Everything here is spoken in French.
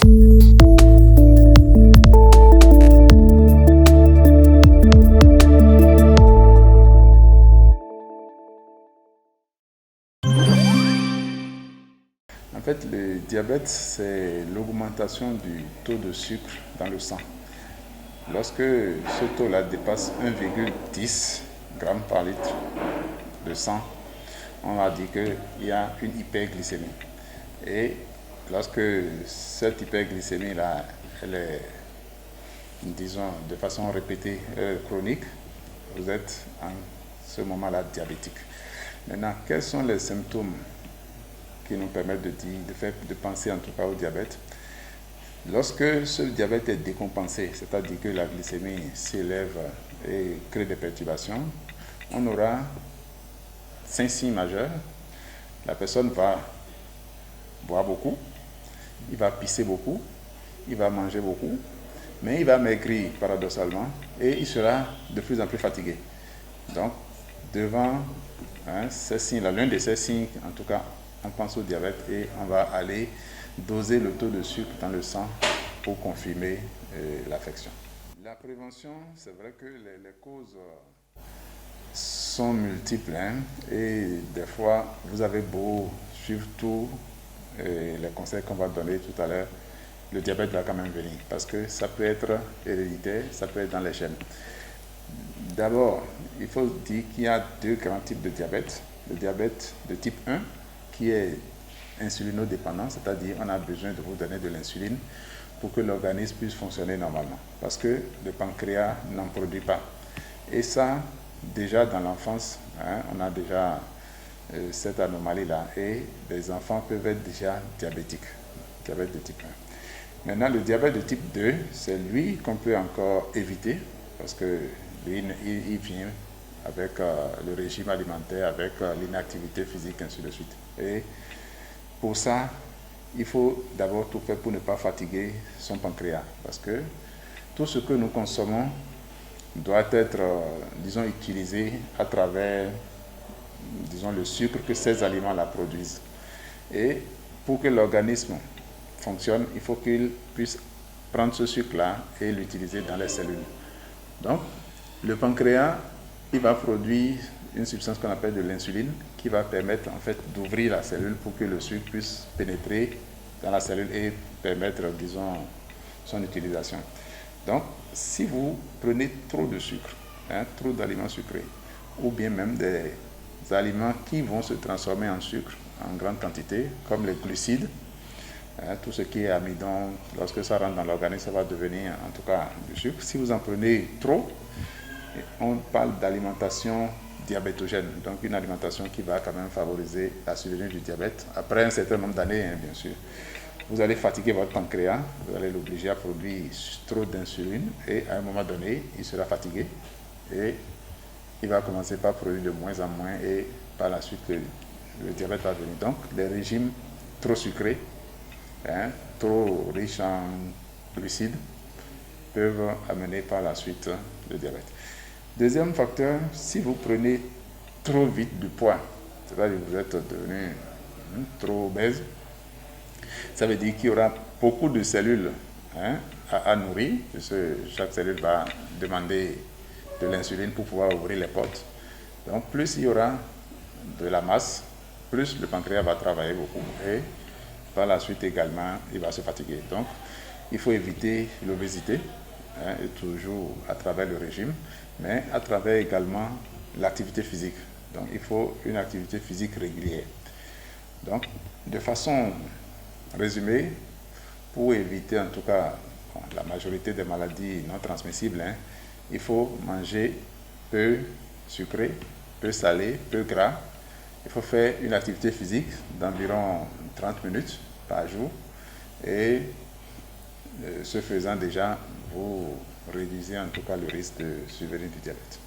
En fait, le diabète, c'est l'augmentation du taux de sucre dans le sang. Lorsque ce taux-là dépasse 1,10 g par litre de sang, on va dire qu'il y a une hyperglycémie. Et lorsque cette hyperglycémie-là, elle est, disons, de façon répétée, chronique, vous êtes en ce moment-là diabétique. Maintenant, quels sont les symptômes qui nous permettent de penser en tout cas au diabète? Lorsque ce diabète est décompensé, c'est-à-dire que la glycémie s'élève et crée des perturbations, on aura 5 signes majeurs. La personne va boire beaucoup, il va pisser beaucoup, il va manger beaucoup, mais il va maigrir paradoxalement et il sera de plus en plus fatigué. Donc, devant ces signes-là, l'un de ces signes, en tout cas, on pense au diabète et on va aller doser le taux de sucre dans le sang pour confirmer l'affection. La prévention, c'est vrai que les causes sont multiples et des fois, vous avez beau suivre tous les conseils qu'on va donner tout à l'heure, le diabète va quand même venir parce que ça peut être héréditaire, ça peut être dans les gènes. D'abord, il faut dire qu'il y a deux grands types de diabète. Le diabète de type 1 qui est insulinodépendant, c'est-à-dire on a besoin de vous donner de l'insuline pour que l'organisme puisse fonctionner normalement parce que le pancréas n'en produit pas. Et ça, déjà dans l'enfance, on a déjà cette anomalie-là et les enfants peuvent être déjà diabétiques, diabète de type 1. Maintenant, le diabète de type 2, c'est lui qu'on peut encore éviter parce que lui, il vient avec le régime alimentaire, avec l'inactivité physique, ainsi de suite. Et pour ça, il faut d'abord tout faire pour ne pas fatiguer son pancréas parce que tout ce que nous consommons doit être, disons, utilisé à travers, disons, le sucre que ces aliments-là produisent. Et pour que l'organisme fonctionne, il faut qu'il puisse prendre ce sucre-là et l'utiliser dans les cellules. Donc, le pancréas, il va produire une substance qu'on appelle de l'insuline qui va permettre en fait d'ouvrir la cellule pour que le sucre puisse pénétrer dans la cellule et permettre, disons, son utilisation. Donc, si vous prenez trop de sucre, trop d'aliments sucrés, ou bien même des aliments qui vont se transformer en sucre en grande quantité, comme les glucides, tout ce qui est amidon, lorsque ça rentre dans l'organisme, ça va devenir en tout cas du sucre. Si vous en prenez trop, on parle d'alimentation diabétogène, donc une alimentation qui va quand même favoriser la survenue du diabète après un certain nombre d'années, bien sûr. Vous allez fatiguer votre pancréas, vous allez l'obliger à produire trop d'insuline et à un moment donné, il sera fatigué et il va commencer par produire de moins en moins et par la suite, le diabète va venir. Donc, les régimes trop sucrés, trop riches en glucides, peuvent amener par la suite le diabète. Deuxième facteur, si vous prenez trop vite du poids, c'est-à-dire que vous êtes devenu trop obèse, ça veut dire qu'il y aura beaucoup de cellules à nourrir, parce que chaque cellule va demander de l'insuline pour pouvoir ouvrir les portes. Donc plus il y aura de la masse, plus le pancréas va travailler beaucoup et par la suite également il va se fatiguer. Donc il faut éviter l'obésité, et toujours à travers le régime, mais à travers également l'activité physique. Donc il faut une activité physique régulière. Donc de façon résumée, pour éviter en tout cas la majorité des maladies non transmissibles, il faut manger peu sucré, peu salé, peu gras. Il faut faire une activité physique d'environ 30 minutes par jour et ce faisant déjà, vous réduisez en tout cas le risque de survenue du diabète.